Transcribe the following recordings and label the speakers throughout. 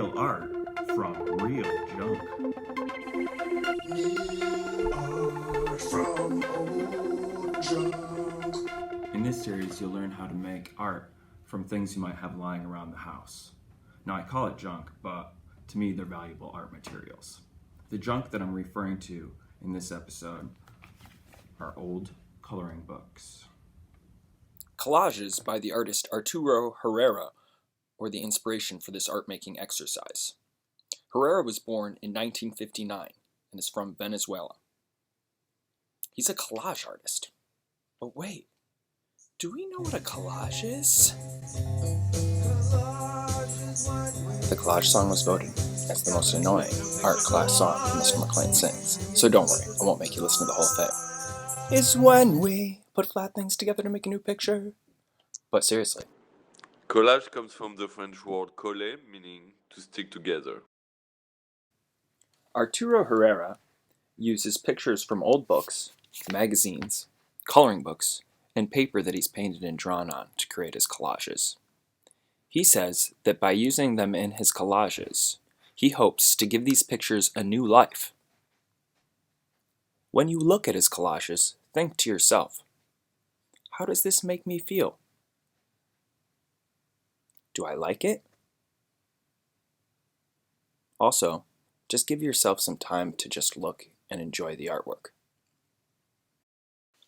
Speaker 1: real art from real junk.
Speaker 2: Art from old junk.
Speaker 1: In this series, you'll learn how to make art from things you might have lying around the house. Now, I call it junk, but to me, they're valuable art materials. The junk that I'm referring to in this episode are old coloring books.
Speaker 3: Collages by the artist Arturo Herrera were the inspiration for this art-making exercise. Herrera was born in 1959 and is from Venezuela. He's a collage artist. But wait, do we know what a collage is? The Collage Song was voted as the most annoying art class song Mr. McLean sings, so don't worry, I won't make you listen to the whole thing. It's when we put flat things together to make a new picture. But seriously.
Speaker 4: Collage comes from the French word coller, meaning to stick together.
Speaker 3: Arturo Herrera uses pictures from old books, magazines, coloring books, and paper that he's painted and drawn on to create his collages. He says that by using them in his collages, he hopes to give these pictures a new life. When you look at his collages, think to yourself, how does this make me feel? Do I like it? Also, just give yourself some time to just look and enjoy the artwork.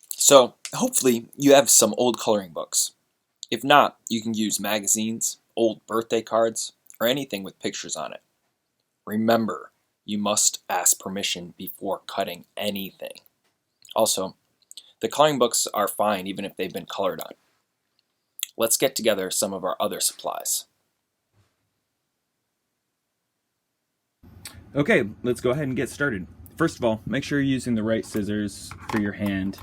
Speaker 3: So, hopefully you have some old coloring books. If not, you can use magazines, old birthday cards, or anything with pictures on it. Remember, you must ask permission before cutting anything. Also, the coloring books are fine even if they've been colored on. Let's get together some of our other supplies.
Speaker 1: Okay, let's go ahead and get started. First of all, make sure you're using the right scissors for your hand.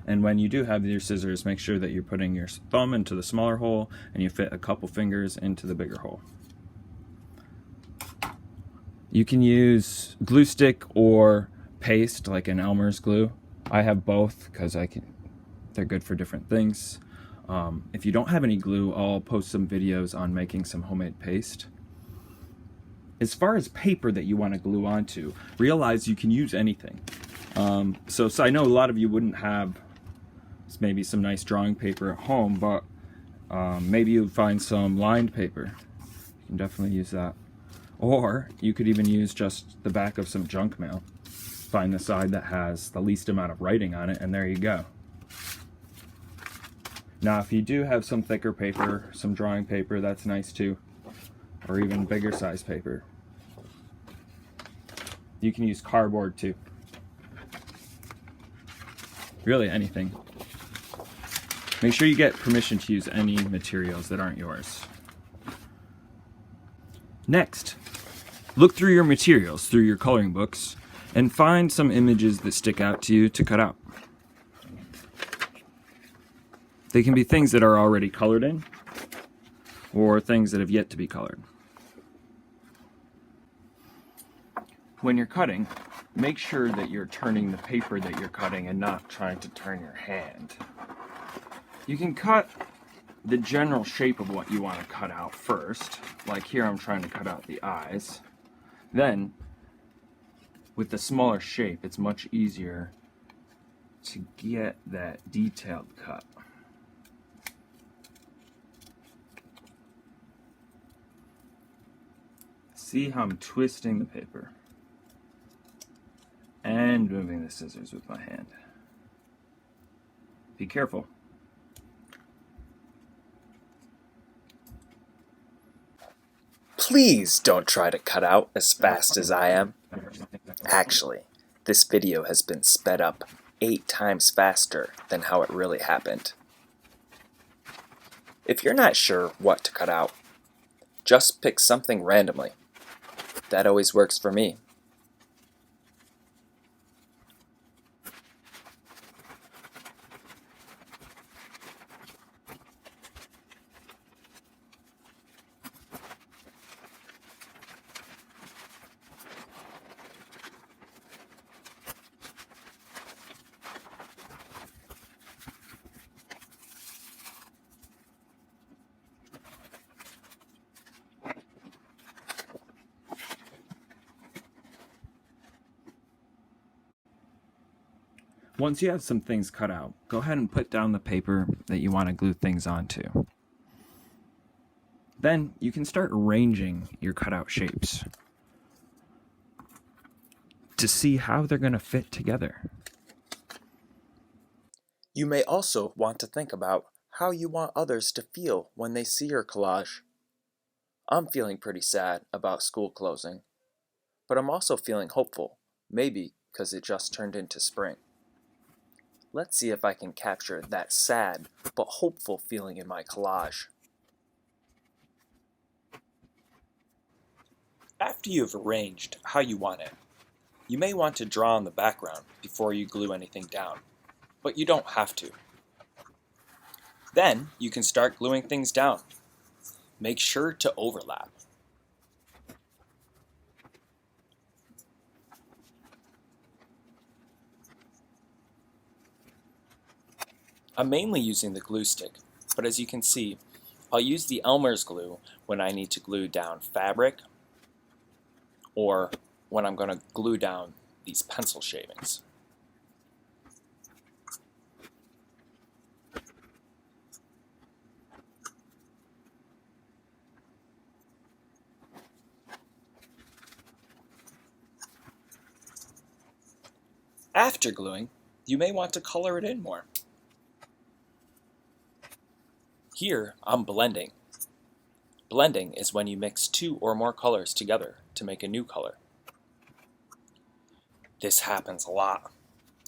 Speaker 1: And when you do have your scissors, make sure that you're putting your thumb into the smaller hole and you fit a couple fingers into the bigger hole. You can use glue stick or paste like an Elmer's glue. I have both because they're good for different things. If you don't have any glue, I'll post some videos on making some homemade paste. As far as paper that you want to glue onto, realize you can use anything. So I know a lot of you wouldn't have maybe some nice drawing paper at home, but maybe you'll find some lined paper. You can definitely use that. Or you could even use just the back of some junk mail. Find the side that has the least amount of writing on it, and there you go. Now, if you do have some thicker paper, some drawing paper, that's nice too. Or even bigger size paper. You can use cardboard too. Really anything. Make sure you get permission to use any materials that aren't yours. Next, look through your materials, through your coloring books, and find some images that stick out to you to cut out. They can be things that are already colored in, or things that have yet to be colored. When you're cutting, make sure that you're turning the paper that you're cutting and not trying to turn your hand. You can cut the general shape of what you want to cut out first. Like here I'm trying to cut out the eyes. Then, with the smaller shape, it's much easier to get that detailed cut. See how I'm twisting the paper and moving the scissors with my hand. Be careful.
Speaker 3: Please don't try to cut out as fast as I am. Actually, this video has been sped up 8 times faster than how it really happened. If you're not sure what to cut out, just pick something randomly. That always works for me.
Speaker 1: Once you have some things cut out, go ahead and put down the paper that you want to glue things onto. Then you can start arranging your cutout shapes to see how they're going to fit together.
Speaker 3: You may also want to think about how you want others to feel when they see your collage. I'm feeling pretty sad about school closing, but I'm also feeling hopeful, maybe because it just turned into spring. Let's see if I can capture that sad but hopeful feeling in my collage. After you've arranged how you want it, you may want to draw on the background before you glue anything down, but you don't have to. Then you can start gluing things down. Make sure to overlap. I'm mainly using the glue stick, but as you can see, I'll use the Elmer's glue when I need to glue down fabric or when I'm going to glue down these pencil shavings. After gluing, you may want to color it in more. Here, I'm blending. Blending is when you mix two or more colors together to make a new color. This happens a lot.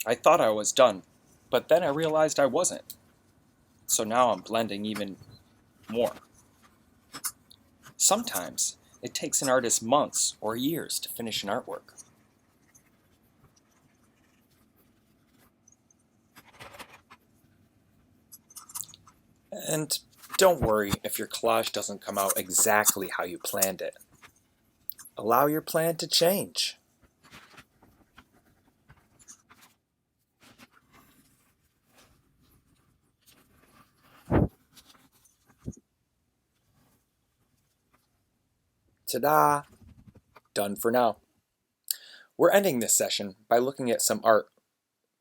Speaker 3: I thought I was done, but then I realized I wasn't. So now I'm blending even more. Sometimes it takes an artist months or years to finish an artwork. And don't worry if your collage doesn't come out exactly how you planned it. Allow your plan to change. Ta-da! Done for now. We're ending this session by looking at some art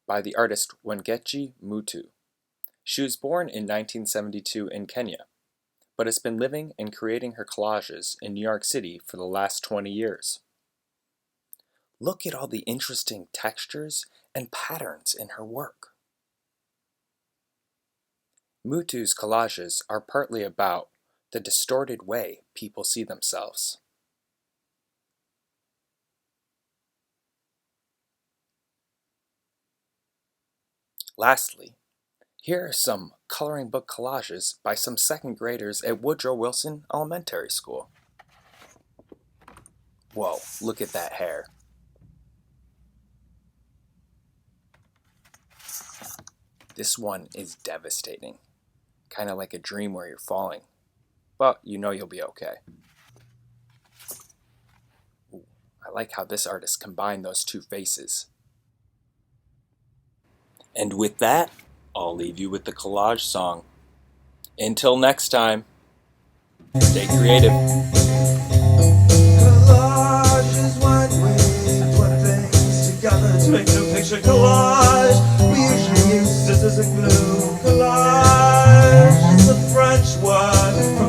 Speaker 3: by the artist Wangechi Mutu. She was born in 1972 in Kenya, but has been living and creating her collages in New York City for the last 20 years. Look at all the interesting textures and patterns in her work. Mutu's collages are partly about the distorted way people see themselves. Lastly, here are some coloring book collages by some second graders at Woodrow Wilson Elementary School. Whoa, look at that hair. This one is devastating. Kind of like a dream where you're falling. But you know you'll be okay. Ooh, I like how this artist combined those two faces. And with that, I'll leave you with the Collage Song. Until next time, stay creative.
Speaker 2: Collage is one way to put things together to make a new picture. Collage, we usually use scissors and glue. Collage is a French word